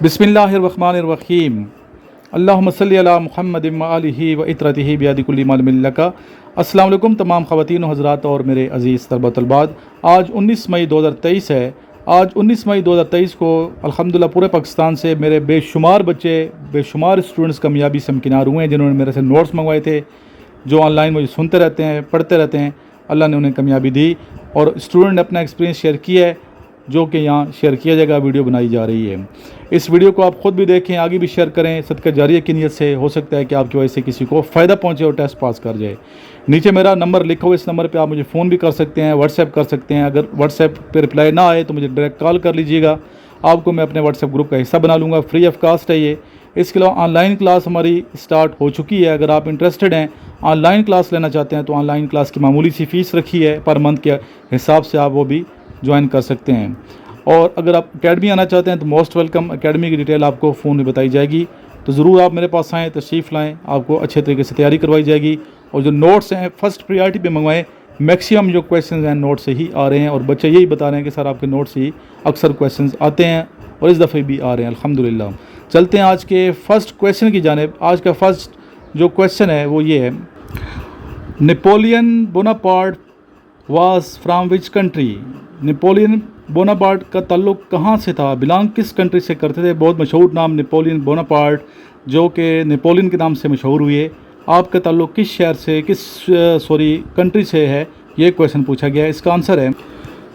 बिस्मिल्लाहिर्रहमानिर्रहीम अल्लाहुम्मा सल्ली अला मुहम्मदिन व आलिहि व इत्रतिहि बियदि कुल्ली मालुमिन लका। अस्सलाम वालेकुम तमाम ख़वातीन व हज़रात और मेरे अज़ीज़ तलबा तलबात। आज 19 मई 2023 है। आज 19 मई 2023 को अल्हम्दुलिल्लाह पूरे पाकिस्तान से मेरे बेशुमार बच्चे, बेशुमार स्टूडेंट्स कामयाबी से हमकिनार हुए हैं, जिन्होंने मेरे से नोट्स मंगवाए थे, जो ऑनलाइन मुझे सुनते रहते हैं, पढ़ते रहते हैं। अल्लाह ने उन्हें कामयाबी दी और स्टूडेंट ने अपना एक्सपीरियंस शेयर किया है, जो कि यहाँ शेयर किया जाएगा, वीडियो बनाई जा रही है। इस वीडियो को आप ख़ुद भी देखें, आगे भी शेयर करें, सदका जारिया की नीयत से। हो सकता है कि आपकी वजह से किसी को फ़ायदा पहुँचे और टेस्ट पास कर जाए। नीचे मेरा नंबर लिखा हुआ, इस नंबर पे आप मुझे फ़ोन भी कर सकते हैं, व्हाट्सएप कर सकते हैं। अगर व्हाट्सएप पे रिप्लाई ना आए तो मुझे डायरेक्ट कॉल कर लीजिएगा, आपको मैं अपने व्हाट्सएप ग्रुप का हिस्सा बना लूँगा। फ्री ऑफ कास्ट है ये। इसके अलावा ऑनलाइन क्लास हमारी स्टार्ट हो चुकी है। अगर आप इंटरेस्टेड हैं, ऑनलाइन क्लास लेना चाहते हैं, तो ऑनलाइन क्लास की मामूली सी फ़ीस रखी है, पर मंथ के हिसाब से आप वो भी ज्वाइन कर सकते हैं। और अगर आप अकेडमी आना चाहते हैं तो मोस्ट वेलकम। अकेडमी की डिटेल आपको फ़ोन में बताई जाएगी, तो ज़रूर आप मेरे पास आएँ, तशरीफ़ लाएँ, आपको अच्छे तरीके से तैयारी करवाई जाएगी। और जो नोट्स हैं फ़र्स्ट प्रायोरिटी पे मंगवाएं। मैक्सिमम जो क्वेश्चंस हैं नोट से ही आ रहे हैं, और बच्चे यही बता रहे हैं कि सर आपके नोट से ही अक्सर क्वेश्चंस आते हैं, और इस दफ़े भी आ रहे हैं अल्हम्दुलिल्लाह। चलते हैं आज के फ़र्स्ट क्वेश्चन की जानिब। आज का फ़र्स्ट जो क्वेश्चन है वो ये है, Napoleon Bonaparte was from which country. Napoleon Bonaparte का ताल्लुक़ कहाँ से था, बिलोंग किस कंट्री से करते थे। बहुत मशहूर नाम नेपोलियन बोनापार्ट, जो कि नेपोलियन के नाम से मशहूर हुए। आपका ताल्लुक़ किस शहर से, कंट्री से है, ये क्वेश्चन पूछा गया है। इसका आंसर है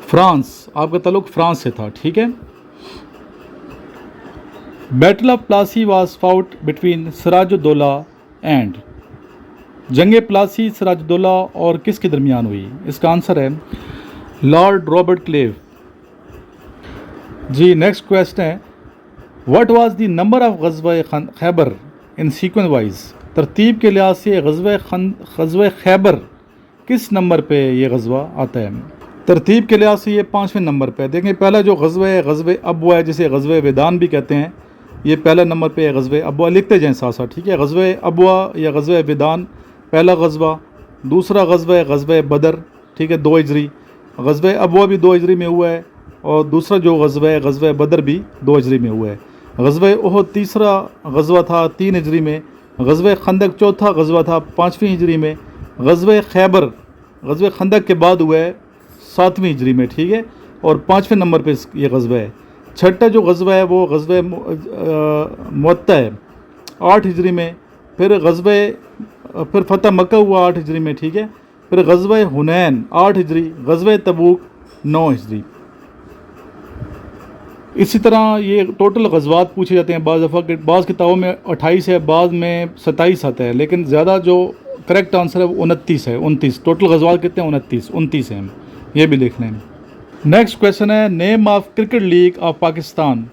फ्रांस। आपका ताल्लुक़ फ्रांस से था, ठीक है। Battle of Plassey was fought between Sirajuddaula and. जंग प्लासी सिराजुद्दौला और किसके दरमियान हुई। इसका आंसर है लॉर्ड रॉबर्ट क्लेव। जी नेक्स्ट क्वेश्चन है, what was the number of ग़ज़वा खैबर इन सीक्वेंस वाइज। तरतीब के लिहाज से ग़ज़वा खैबर किस नंबर पे ये ग़ज़वा आता है। तरतीब के लिहाज से ये 5वें नंबर पे। देखें, पहला जो ग़ज़वा है, ग़ज़वा अबवा है, जिसे ग़ज़वा वेदान भी कहते हैं, ये पहला नंबर पे है। ग़ज़वा अबवा लिखते जाएँ साथ साथ, ठीक है। ग़ज़वा अबवा या ग़ज़वा वेदान पहला ग़ज़वा। दूसरा ग़ज़वा है ग़ज़वा बदर, ठीक है, 2 हिजरी। ग़ज़वा अबवा भी 2 हिजरी में हुआ है, और दूसरा जो ग़ज़वा है ग़ज़वा बदर भी 2 हिजरी में हुआ है। ग़ज़वा ओहद तीसरा ग़ज़वा था 3 हिजरी में। ग़ज़वा खंदक चौथा ग़ज़वा था 5वीं हिजरी में। ग़ज़वा खैबर ग़ज़वा खंदक के बाद हुआ है 7वीं हिजरी में, ठीक है, और 5वें नंबर पे ये ग़ज़वा है। छठा जो ग़ज़वा है वो ग़ज़वा मुअत्ता है 8 हिजरी में। फिर फ़तह मक्का हुआ 8 हिजरी में, ठीक है। फिर ग़ज़वा हुनैन 8 हिजरी, ग़ज़वा तबूक 9 हिजरी। इसी तरह ये टोटल ग़ज़वात पूछे जाते हैं। बाज़ किताबों में 28 है, बाज़ में 27 आता है, लेकिन ज़्यादा जो करेक्ट आंसर है वो 29 है। 29 टोटल ग़ज़वात कितने हैं, 29 हैं, ये भी देख लें। नेक्स्ट क्वेश्चन है, name of cricket league of Pakistan.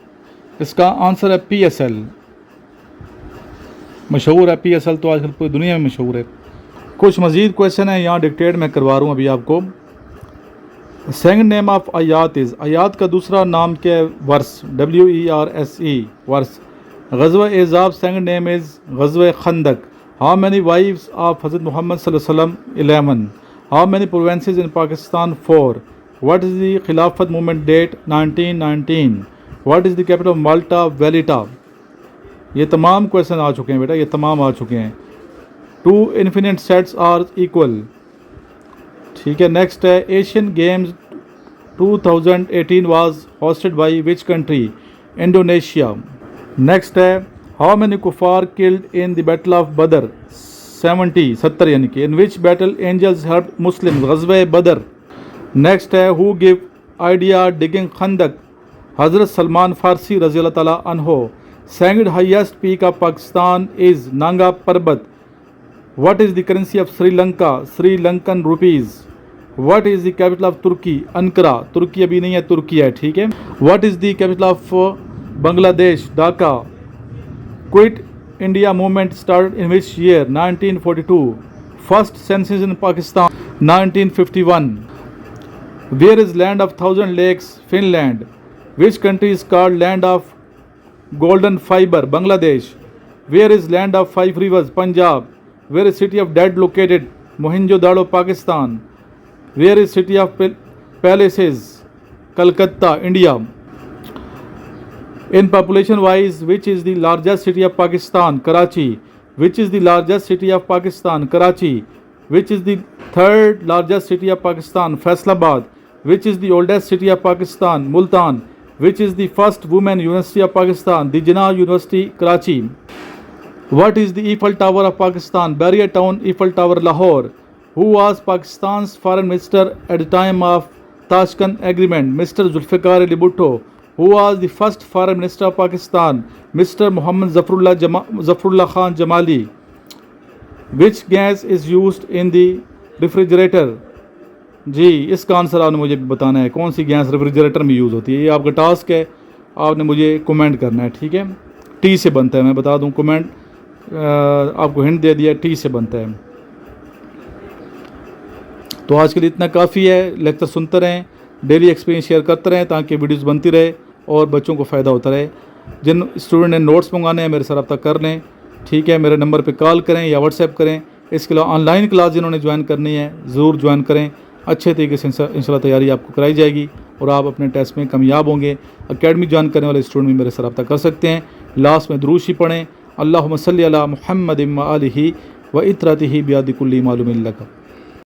इसका आंसर है PSL। मशहूर है PSL, तो आजकल पूरी दुनिया में मशहूर है। कुछ मज़ीद क्वेश्चन है, यहाँ डिक्टेट मैं करवा रहा हूँ अभी आपको। सेकंड नेम ऑफ आयात इज़। आयात का दूसरा नाम क्या है, वर्स, WERSE, वर्स। ग़ज़वा एज़ाब सेकंड नेम इज़ ग़ज़वा खंदक। हाउ मैनी वाइफ्स ऑफ हज़रत मोहम्मद सल्लल्लाहु अलैहि वसल्लम 11। How many provinces in Pakistan 4। What is the Khilafat movement date 1919। What is the capital of Malta Valletta. ये तमाम क्वेश्चन आ चुके हैं बेटा, ये तमाम आ चुके हैं। 2 इन्फिनिट सेट्स आर इक्वल, ठीक है। नेक्स्ट है, Asian Games 2018 was hosted by which country. Indonesia. Next है, हाउ मैनी कुफार killed in the battle of Badr. 70 यानी कि। In which battle angels helped Muslim. ग़ज़वा बदर। नेक्स्ट है, हु गिव आइडिया डिगिंग खंदक। हज़रत सलमान फ़ारसी रज़ी अल्लाह ताला अन्हो। Second highest peak of Pakistan is Nanga Parbat. What is the currency of Sri Lanka? Sri Lankan rupees. What is the capital of Turkey? Ankara. तुर्की अभी नहीं है, तुर्की है, ठीक है। What is the capital of Bangladesh? Dhaka. Quit India movement started in which year? 1942. First census in Pakistan 1951. Where is land of thousand lakes? Finland. Which country is called land of golden fiber? Bangladesh. Where is land of 5 rivers? Punjab. Where is city of dead located? Mohenjo-daro, Pakistan. Where is city of palaces? Calcutta, India. In population wise, which is the largest city of Pakistan? Karachi. Which is the largest city of Pakistan? Karachi. Which is the third largest city of Pakistan? Faisalabad. Which is the oldest city of Pakistan? Multan. Which is the first women university of Pakistan? The Jinnah University, Karachi. What is the Eiffel Tower of Pakistan? Barrier Town, Eiffel Tower, Lahore. Who was Pakistan's foreign minister at the time of Tashkent Agreement? Mr. Zulfikar Ali Bhutto. Who was the first foreign minister of Pakistan? Mr. Muhammad Zafrullah Khan Jamali. Which gas is used in the refrigerator? जी, इसका answer आपने मुझे बताना है, कौन सी gas refrigerator में use होती है। ये आपका टास्क है, आपने मुझे कमेंट करना है, ठीक है। टी से बनता है, मैं बता दूं, कमेंट आपको हिंट दे दिया, टी से बनता है। तो आज के लिए इतना काफ़ी है। लेक्चर सुनते रहें, डेली एक्सपीरियंस शेयर करते रहें ताकि वीडियोस बनती रहे और बच्चों को फ़ायदा होता रहे। जिन स्टूडेंट ने नोट्स मंगाने हैं मेरे से रब्ता कर लें, ठीक है। मेरे नंबर पे कॉल करें या व्हाट्सएप करें। इसके अलावा ऑनलाइन क्लास जिन्होंने ज्वाइन करनी है ज़रूर ज्वाइन करें। अच्छे तरीके से इंशाल्लाह तैयारी आपको कराई जाएगी और आप अपने टेस्ट में कामयाब होंगे। एकेडमी ज्वाइन करने वाले स्टूडेंट भी मेरे से रब्ता कर सकते हैं। लास्ट में दुरूद ही पढ़ें, अल्लाहुम्मा सल्ली अला मुहम्मद व आलिही व इतरतिही बियादि कुल्ली मालूमिन लक।